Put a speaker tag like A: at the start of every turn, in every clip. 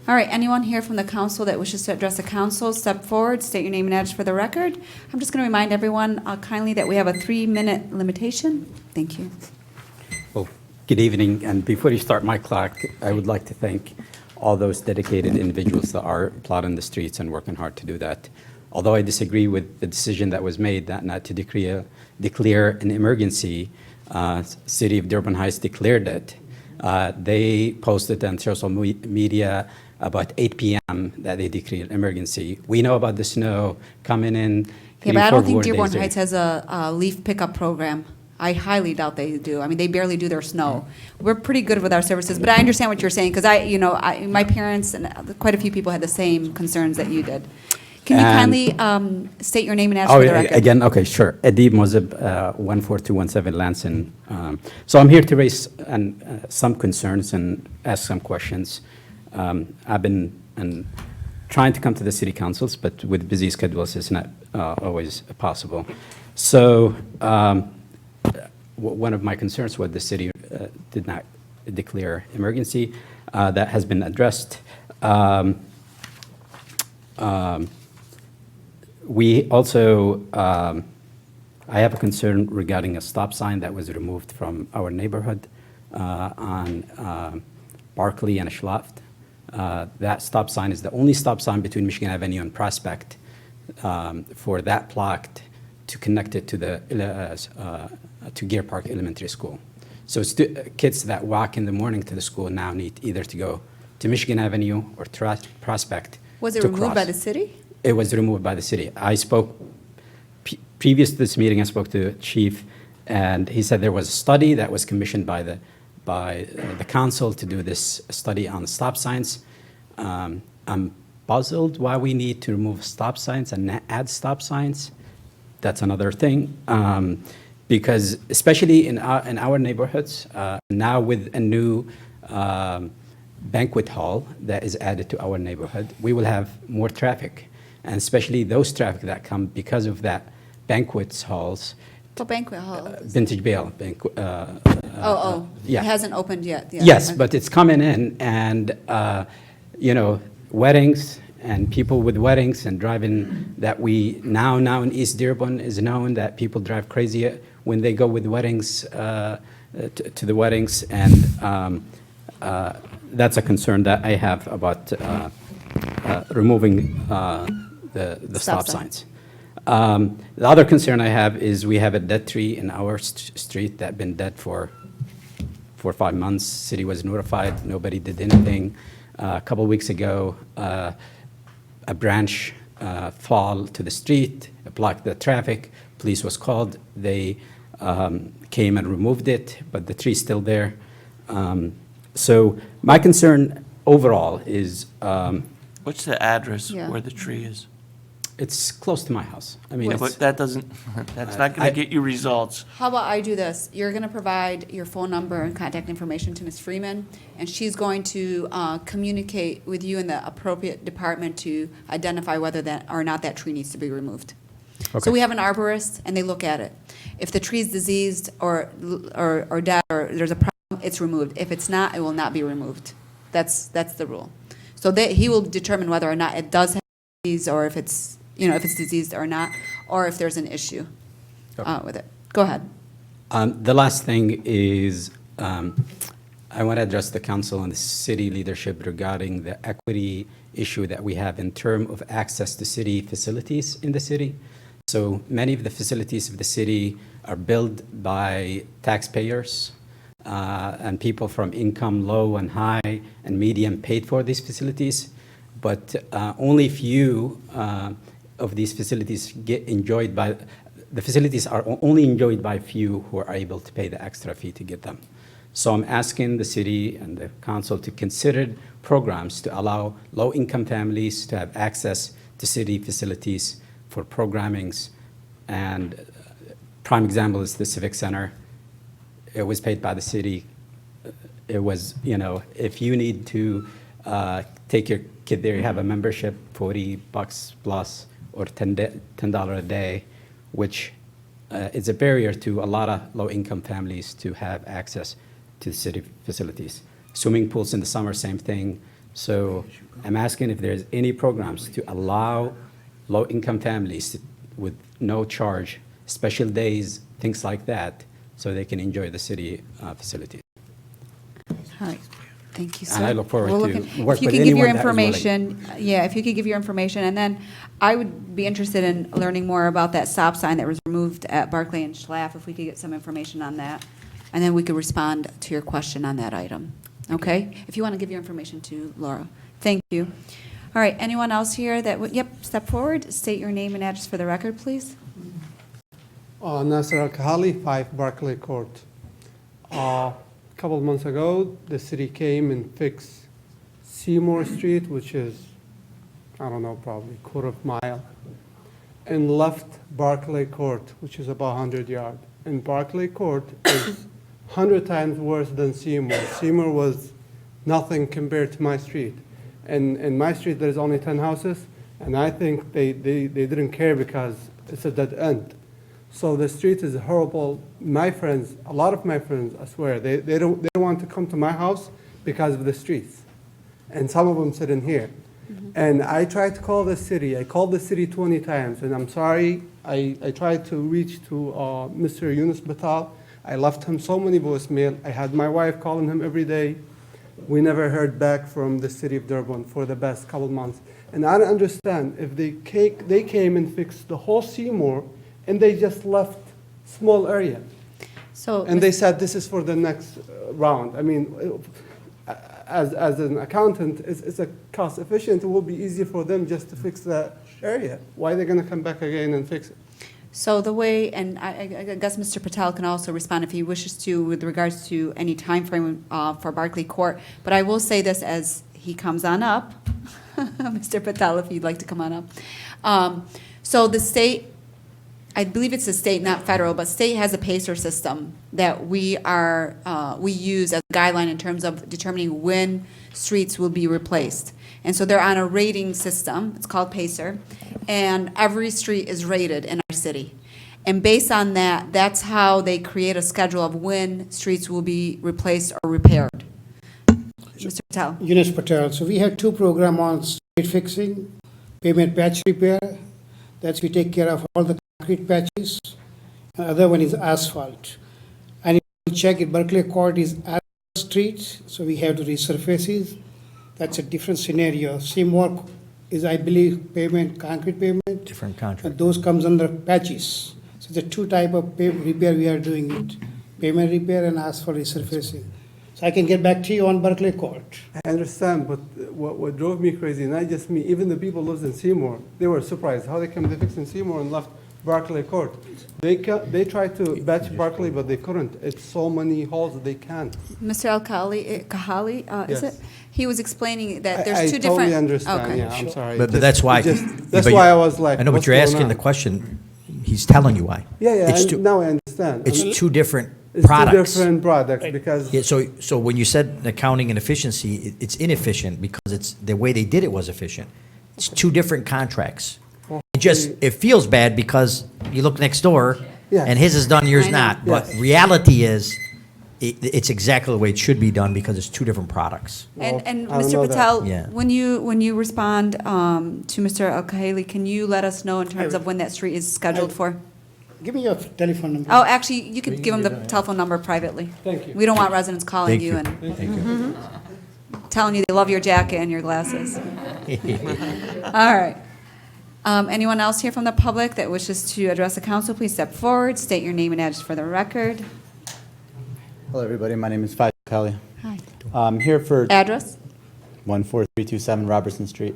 A: All right, anyone here from the council that wishes to address the council, step forward, state your name and address for the record. I'm just going to remind everyone kindly that we have a 3-minute limitation. Thank you.
B: Well, good evening, and before you start my clock, I would like to thank all those dedicated individuals that are plotting the streets and working hard to do that. Although I disagree with the decision that was made that not to declare an emergency, City of Dearborn Heights declared it. They posted on social media about 8 p.m. that they declared emergency. We know about the snow coming in.
A: Yeah, but I don't think Dearborn Heights has a leaf pickup program. I highly doubt they do. I mean, they barely do their snow. We're pretty good with our services, but I understand what you're saying because my parents and quite a few people had the same concerns that you did. Can you kindly state your name and address for the record?
B: Again, okay, sure. Adib Mozib, 14217 Lansing. So I'm here to raise some concerns and ask some questions. I've been trying to come to the city councils, but with busy schedules, it's not always possible. So one of my concerns was the city did not declare emergency. That has been addressed. We also, I have a concern regarding a stop sign that was removed from our neighborhood on Barkley and Schlaft. That stop sign is the only stop sign between Michigan Avenue and Prospect for that block to connect it to to Gear Park Elementary School. So kids that walk in the morning to the school now need either to go to Michigan Avenue or Prospect.
A: Was it removed by the city?
B: It was removed by the city. I spoke, previous to this meeting, I spoke to the chief, and he said there was a study that was commissioned by the council to do this study on stop signs. I'm puzzled why we need to remove stop signs and add stop signs. That's another thing. Because especially in our neighborhoods, now with a new banquet hall that is added to our neighborhood, we will have more traffic. And especially those traffic that come because of that banquet halls.
A: What banquet hall?
B: Vintage Bale.
A: Yeah. It hasn't opened yet. Yeah.
B: Yes, but it's coming in, and weddings and people with weddings and driving that we now in East Dearborn is known that people drive crazy when they go with weddings to the weddings, and that's a concern that I have about removing the stop signs. The other concern I have is we have a dead tree in our street that's been dead for 4 or 5 months. City was notified, nobody did anything. A couple weeks ago, a branch fall to the street, blocked the traffic. Police was called. They came and removed it, but the tree's still there. So my concern overall is
C: what's the address where the tree is?
B: It's close to my house. I mean,
C: But that doesn't, that's not going to get you results.
A: How about I do this? You're going to provide your phone number and contact information to Ms. Freeman, and she's going to communicate with you in the appropriate department to identify whether that or not that tree needs to be removed.
B: Okay.
A: So we have an arborist, and they look at it. If the tree's diseased or dead or there's a problem, it's removed. If it's not, it will not be removed. That's the rule. So he will determine whether or not it does have disease, or if it's diseased or not, or if there's an issue with it. Go ahead.
B: The last thing is I want to address the council and the city leadership regarding the equity issue that we have in terms of access to city facilities in the city. So many of the facilities of the city are built by taxpayers and people from income low and high and medium paid for these facilities, but only few of these facilities the facilities are only enjoyed by few who are able to pay the extra fee to get them. So I'm asking the city and the council to consider programs to allow low-income families to have access to city facilities for programmings. And prime example is the Civic Center. It was paid by the city. It was, if you need to take your kid there, you have a membership, $40 plus, or $10 a day, which is a barrier to a lot of low-income families to have access to city facilities. Swimming pools in the summer, same thing. So I'm asking if there's any programs to allow low-income families with no charge, special days, things like that, so they can enjoy the city facilities.
A: All right, thank you, sir.
B: And I look forward
A: We're
B: to
A: looking-
B: work
A: If you
B: with
A: could give your
B: anyone that is willing.
A: information, yeah, if you could give your information, and then I would be interested in learning more about that stop sign that was removed at Barclay and Schlaff, if we could get some information on that, and then we could respond to your question on that item, okay? If you want to give your information to Laura. Thank you. All right, anyone else here that would, yep, step forward, state your name and address for the record, please.
D: Nasser Al-Kahali, 5 Barclay Court. A couple of months ago, the city came and fixed Seymour Street, which is, I don't know, probably a quarter of a mile, and left Barclay Court, which is about 100 yards. And Barclay Court is 100 times worse than Seymour. Seymour was nothing compared to my street. And in my street, there's only 10 houses, and I think they didn't care because it's a dead end. So the street is horrible. My friends, a lot of my friends, I swear, they don't want to come to my house because of the streets. And some of them sit in here. And I tried to call the city. I called the city 20 times, and I'm sorry. I tried to reach to Mr. Yunus Batal. I left him so many voicemail. I had my wife calling him every day. We never heard back from the city of Dearborn for the past couple months. And I don't understand if they came and fixed the whole Seymour, and they just left small area.
A: So,
D: And they said this is for the next round. I mean, as an accountant, it's a cost efficient. It will be easier for them just to fix that area. Why are they going to come back again and fix it?
A: So the way, and I guess Mr. Patel can also respond if he wishes to with regards to any time frame for Barclay Court. But I will say this as he comes on up, Mr. Patel, if you'd like to come on up. So the state, I believe it's the state, not federal, but state has a PACER system that we use as a guideline in terms of determining when streets will be replaced. And so they're on a rating system, it's called PACER, and every street is rated in our city. And based on that, that's how they create a schedule of when streets will be replaced or repaired. Mr. Patel.
E: Yunus Patel. So we have two programs on street fixing, pavement patch repair. That's we take care of all the concrete patches. Other one is asphalt. And if you check it, Barclay Court is asphalt street, so we have to resurface it. That's a different scenario. Seymour is, I believe, pavement, concrete pavement.
F: Different contract.
E: And those comes under patches. So the two type of repair we are doing it, pavement repair and asphalt resurfacing. So I can get back to you on Barclay Court.
D: I understand, but what drove me crazy, not just me, even the people who live in Seymour, they were surprised how they came to fix in Seymour and left Barclay Court. They tried to batch Barclay, but they couldn't. It's so many holes that they can't.
A: Mr. Al-Kahali, is
D: Yes.
A: it? He was explaining that there's
D: I
A: two different.
D: totally understand,
A: Okay.
D: yeah, I'm sorry.
F: But that's why.
D: That's
F: but
D: why
F: you-
D: I was like,
F: I know, but
D: what's
F: you're
D: going
F: asking
D: on?
F: the question, he's telling you why.
D: Yeah,
F: It's
D: and
F: two-
D: now I understand.
F: It's
D: I mean,
F: two different
D: it's
F: products.
D: two different products because
F: Yeah, so when you said accounting and efficiency, it's inefficient because it's, the way they did it was efficient. It's two different contracts. It feels bad because you look next door,
D: Yeah.
F: and his is done, yours
A: I know.
F: not. But
D: Yes.
F: reality is, it's exactly the way it should be done because it's two different products.
A: And
D: Well, I don't
A: Mr.
D: know that.
A: Patel,
F: Yeah.
A: when you respond to Mr. Al-Kahali, can you let us know in terms of when that street is scheduled for?
E: Give me your telephone number.
A: Oh, actually, you could give him the telephone number privately.
D: Thank you.
A: We don't want residents calling
F: Thank
A: you
F: you.
A: and telling you they love your jacket and your glasses. All right. Anyone else here from the public that wishes to address the council, please step forward, state your name and address for the record.
G: Hello, everybody. My name is Faisal Kelly.
A: Hi.
G: I'm here for
A: Address?
G: 14327 Robertson Street.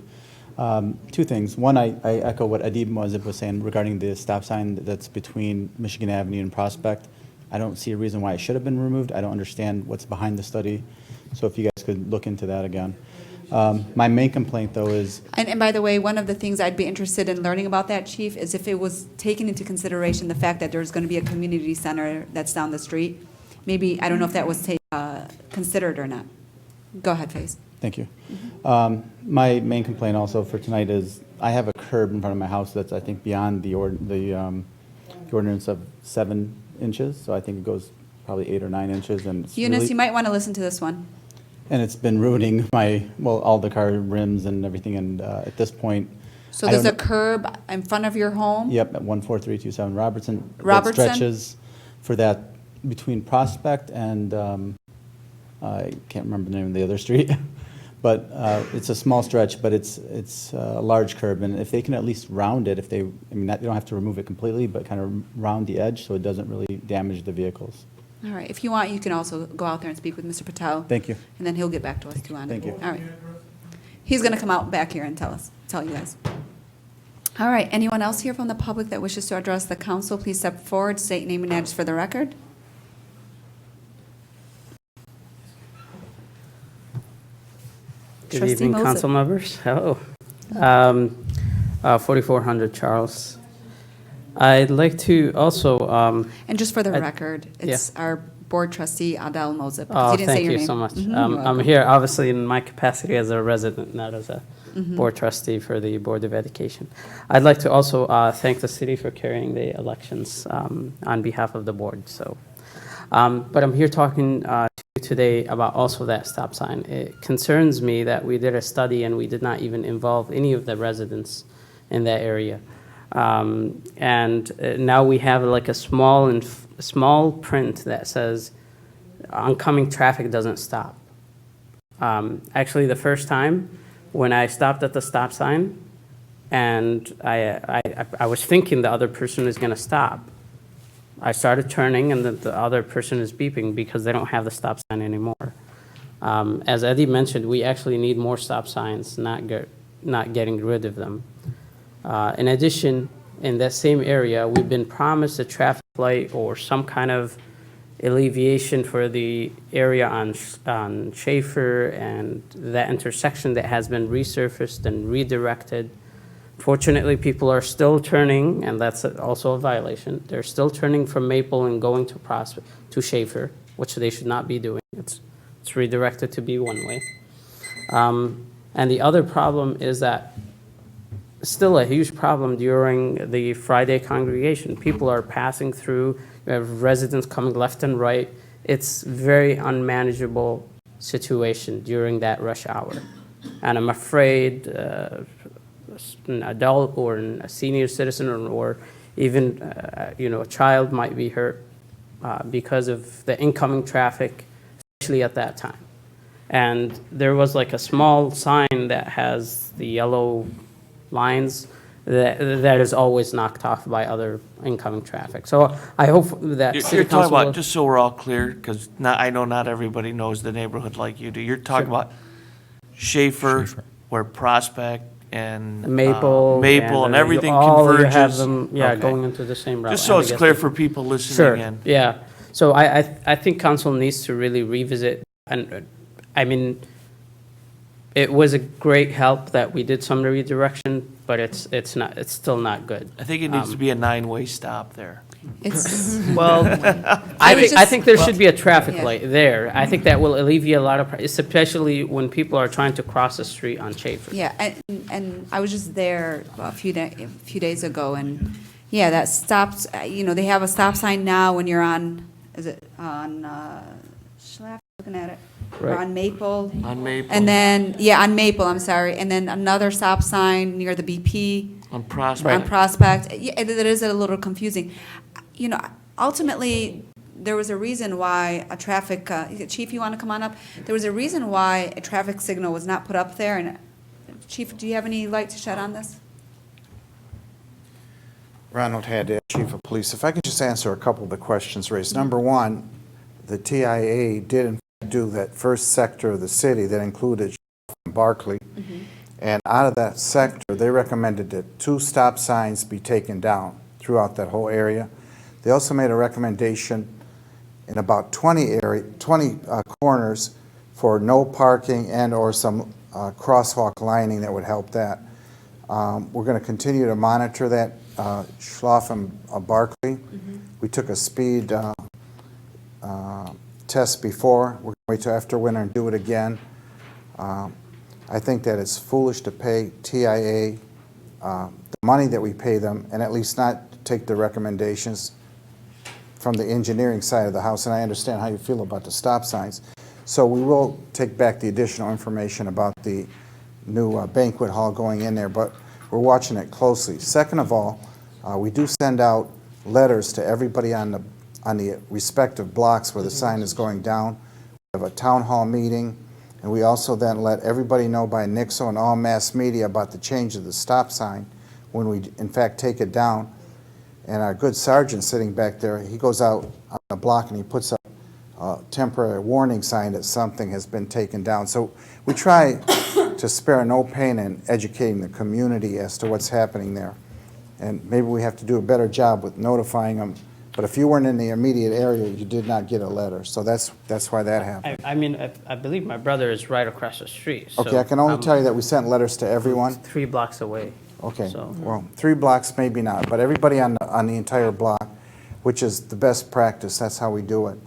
G: Two things. One, I echo what Adib Moazib was saying regarding the stop sign that's between Michigan Avenue and Prospect. I don't see a reason why it should have been removed. I don't understand what's behind the study. So if you guys could look into that again. My main complaint, though, is
A: And by the way, one of the things I'd be interested in learning about that, Chief, is if it was taken into consideration, the fact that there's going to be a community center that's down the street. Maybe, I don't know if that was considered or not. Go ahead, Faiz.
G: Thank you. My main complaint also for tonight is I have a curb in front of my house that's, I think, beyond the ordinance of 7 inches. So I think it goes probably 8 or 9 inches. And it's
A: Eunice,
G: really-
A: you might want to listen to this one.
G: And it's been ruining all the car rims and everything, and at this point.
A: So
G: I
A: there's a
G: don't
A: curb in front of your home?
G: Yep, at 14327 Robertson.
A: Robertson?
G: That stretches for that between Prospect and, I can't remember the name of the other street. But it's a small stretch, but it's a large curb, and if they can at least round it, they don't have to remove it completely, but kind of round the edge so it doesn't really damage the vehicles.
A: All right, if you want, you can also go out there and speak with Mr. Patel.
G: Thank you.
A: And then he'll get back to us too on it.
G: Thank you.
A: All right. He's going to come out back here and tell you guys. All right, anyone else here from the public that wishes to address the council, please step forward, state name and address for the record.
H: Good
A: Trustee
H: evening,
A: Moses.
H: council members. Hello. 4400 Charles. I'd like to also,
A: And just for the
H: I-
A: record, it's our board trustee, Adele Moses. because
H: oh,
A: you didn't say
H: thank
A: your
H: you
A: name.
H: so much.
A: Mhm, you're
H: I'm
A: welcome.
H: here obviously in my capacity as a resident, not as a
A: Mm-hmm.
H: board trustee for the Board of Education. I'd like to also thank the city for carrying the elections on behalf of the board. So, but I'm here talking to you today about also that stop sign. It concerns me that we did a study and we did not even involve any of the residents in that area. Now we have like a small print that says oncoming traffic doesn't stop. Actually, the first time when I stopped at the stop sign and I was thinking the other person is going to stop, I started turning and the other person is beeping because they don't have the stop sign anymore. As Eddie mentioned, we actually need more stop signs, not getting rid of them. In addition, in that same area, we've been promised a traffic light or some kind of alleviation for the area on Schaefer and that intersection that has been resurfaced and redirected. Fortunately, people are still turning, and that's also a violation. They're still turning from Maple and going to Schaefer, which they should not be doing. It's redirected to be one way. And the other problem is that still a huge problem during the Friday congregation. People are passing through, you have residents coming left and right. It's very unmanageable situation during that rush hour. And I'm afraid an adult or a senior citizen or even a child might be hurt because of the incoming traffic, especially at that time. And there was like a small sign that has the yellow lines that is always knocked off by other incoming traffic. So I hope that
C: You're
H: city
C: talking
H: council
C: about,
H: will-
C: just so we're all clear, because I know not everybody knows the neighborhood like you do. You're talking about Schaefer, where Prospect and
H: Maple.
C: and everything
H: all you have
C: converges.
H: them, yeah,
C: Okay.
H: going into the same route.
C: Just so
H: And I
C: it's
H: guess
C: clear
H: the-
C: for people listening
H: Sure,
C: in.
H: yeah. So I think council needs to really revisit, and I mean, it was a great help that we did some redirection, but it's still not good.
C: I think it needs to be a 9-way stop there.
A: It's,
H: Well,
A: I was
H: I
A: just-
H: think there should be a traffic
A: Yeah.
H: light there. I think that will alleviate a lot of, especially when people are trying to cross the street on Schaefer.
A: yeah, and I was just there a few days ago, and, yeah, that stops, they have a stop sign now when you're on, is it on, Schlaff, looking at it? Or
H: Right.
A: on Maple.
C: On Maple.
A: And then, yeah, on Maple, I'm sorry, and then another stop sign near the BP.
C: On
A: On
C: Prospect.
A: Prospect. Yeah, that is a little confusing. Ultimately, there was a reason why a traffic, Chief, you want to come on up? There was a reason why a traffic signal was not put up there, and Chief, do you have any light to shed on this?
I: Ronald Haddad, Chief of Police. If I could just answer a couple of the questions raised. Number one, the TIA did in fact do that first sector of the city that included Barclay. And out of that sector, they recommended that 2 stop signs be taken down throughout that whole area. They also made a recommendation in about 20 corners for no parking and/or some crosswalk lining that would help that. We're going to continue to monitor that Schlaff and Barclay. We took a speed test before. We're going to wait till after winter and do it again. I think that it's foolish to pay TIA the money that we pay them and at least not take the recommendations from the engineering side of the house. And I understand how you feel about the stop signs. So we will take back the additional information about the new banquet hall going in there, but we're watching it closely. Second of all, we do send out letters to everybody on the respective blocks where the sign is going down. We have a town hall meeting, and we also then let everybody know by Nixle and all mass media about the change of the stop sign when we in fact take it down. And our good sergeant sitting back there, he goes out on the block and he puts up a temporary warning sign that something has been taken down. So we try to spare no pain in educating the community as to what's happening there. And maybe we have to do a better job with notifying them. But if you weren't in the immediate area, you did not get a letter. So that's why that happened.
H: I mean, I believe my brother is right across the street. So
I: Okay, I can only
H: I'm
I: tell you that we sent letters to everyone.
H: 3 blocks away.
I: Okay,
H: So-
I: well, 3 blocks, maybe not, but everybody on the entire block, which is the best practice, that's how we do it.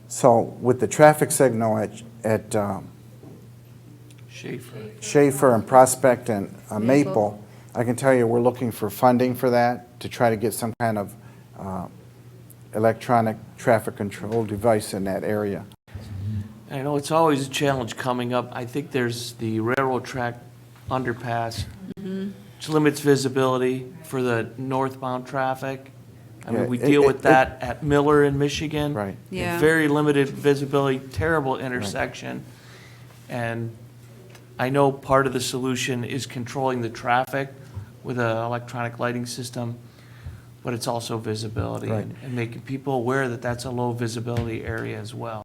I: So with the traffic signal at Schaefer and Prospect and Maple, I can tell you we're looking for funding for that to try to get some kind of electronic traffic control device in that area.
C: I know it's always a challenge coming up. I think there's the railroad track underpass, which limits visibility for the northbound traffic. I mean,
I: Yeah,
C: we deal with
I: it-
C: that at Miller in Michigan.
I: Right.
A: Yeah.
C: Very limited visibility, terrible intersection. And I know part of the solution is controlling the traffic with an electronic lighting system, but it's also visibility
I: Right.
C: and making people aware that that's a low visibility area as well.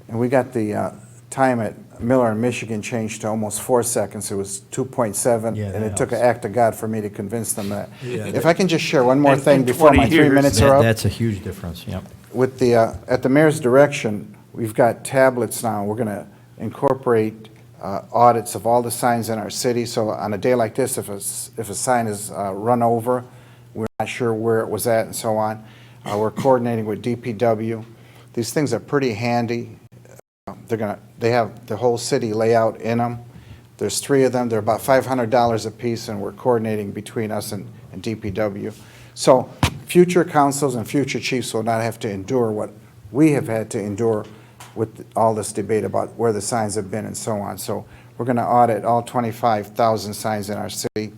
I: And we got the time at Miller and Michigan changed to almost 4 seconds. It was 2.7,
F: Yeah,
I: and
F: that
I: it took an
F: helps.
I: act of God for me to convince them that. If I can just share one more
C: In
I: thing before
C: 20
I: my 3
C: years.
I: minutes are up.
F: That's a huge difference, yep.
I: With the, at the mayor's direction, we've got tablets now. We're going to incorporate audits of all the signs in our city. So on a day like this, if a sign is run over, we're not sure where it was at and so on. We're coordinating with DPW. These things are pretty handy. They have the whole city layout in them. There's 3 of them. They're about $500 a piece, and we're coordinating between us and DPW. So future councils and future chiefs will not have to endure what we have had to endure with all this debate about where the signs have been and so on. So we're going to audit all 25,000 signs in our city,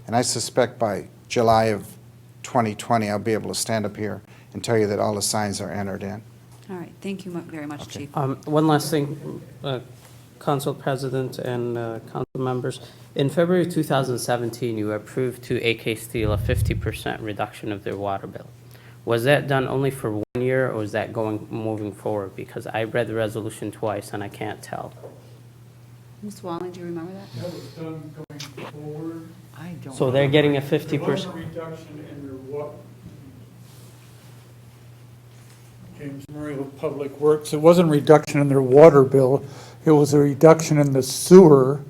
I: and I suspect by July of 2020, I'll be able to stand up here and tell you that all the signs are entered in.
A: All right, thank you very much, Chief.
H: One last thing, Council President and council members. In February 2017, you approved to AK Steel a 50% reduction of their water bill. Was that done only for 1 year, or was that moving forward? Because I read the resolution twice and I can't tell.
A: Mr. Walling, do you remember that?
J: That was done going forward.
H: So they're getting a
J: There was a
H: 50%.
J: reduction in their James Murray with Public Works. It wasn't a reduction in their water bill. It was a reduction in the sewer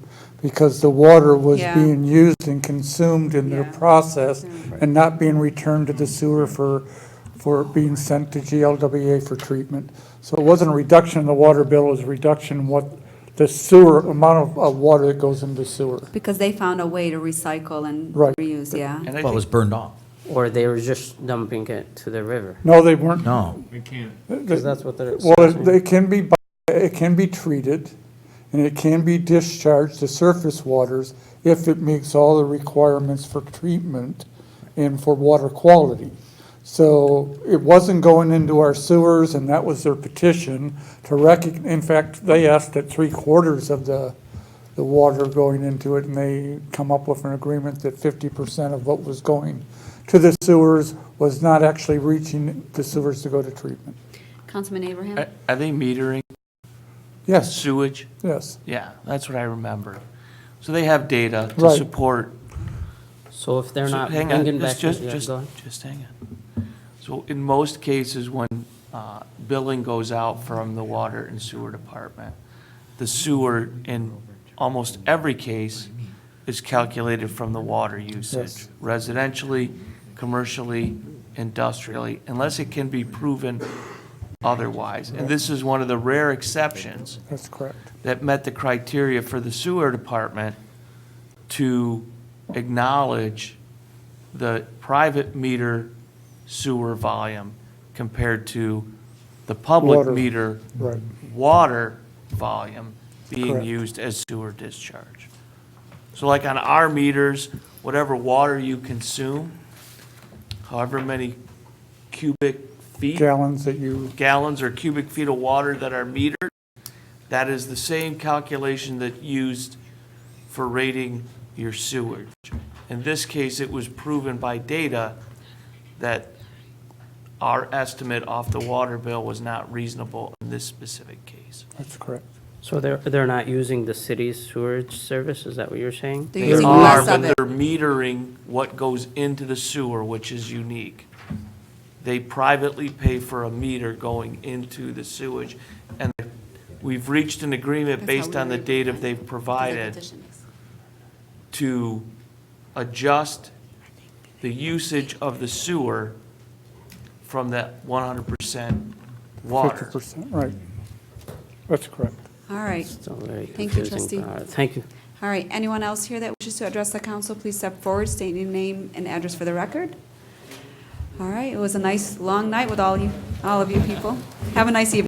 J: because the water was
A: Yeah.
J: being used and consumed in their
A: Yeah.
J: process and not being returned to the sewer for being sent to GLWA for treatment. So it wasn't a reduction in the water bill, it was a reduction in what the sewer, amount of water that goes into the sewer.
A: Because they found a way to recycle and
J: Right.
A: reuse, yeah.
C: And I
F: Well, it was
C: think
F: burned off.
H: Or they were just dumping it to the river?
J: No, they weren't.
F: No.
H: Because that's what they're.
J: Well, it can be treated, and it can be discharged to surface waters if it meets all the requirements for treatment and for water quality. So it wasn't going into our sewers, and that was their petition to in fact, they asked that 3/4 of the water going into it, and they come up with an agreement that 50% of what was going to the sewers was not actually reaching the sewers to go to treatment.
A: Councilman Abraham?
C: Are they metering
J: Yes,
C: sewage?
J: yes.
C: Yeah, that's what I remember. So they have data to
J: Right.
C: support.
H: So if they're
C: So
H: not
C: hang on,
H: bringing back.
C: just
H: yeah, go ahead.
C: hang on. So in most cases, when billing goes out from the water and sewer department, the sewer in almost every case is calculated from the water usage,
J: Yes.
C: residentially, commercially, industrially, unless it can be proven otherwise. And this is one of the rare exceptions
J: That's correct.
C: that met the criteria for the sewer department to acknowledge the private meter sewer volume compared to the public
J: Water.
C: meter
J: Right.
C: water volume being
J: Correct.
C: used as sewer discharge. So like on our meters, whatever water you consume, however many cubic feet,
J: Gallons that you,
C: gallons or cubic feet of water that are metered, that is the same calculation that used for rating your sewage. In this case, it was proven by data that our estimate off the water bill was not reasonable in this specific case.
J: that's correct.
H: So they're not using the city's sewage service, is that what you're saying?
A: They're
C: They
A: using
C: are,
A: less
C: but
A: of it.
C: they're metering what goes into the sewer, which is unique. They privately pay for a meter going into the sewage, and we've reached an agreement
A: That's how
C: based
A: we
C: on the
A: rate
C: data
A: it.
C: they've
A: Because the
C: provided
A: petition is.
C: to adjust the usage of the sewer from that 100% water.
J: 50%, right. That's correct.
A: All right.
H: Still very
A: Thank you,
H: confusing.
A: trustee.
H: Thank you.
A: All right, anyone else here that wishes to address the council, please step forward, state your name and address for the record. All right, it was a nice, long night with all of you people. Have a nice evening.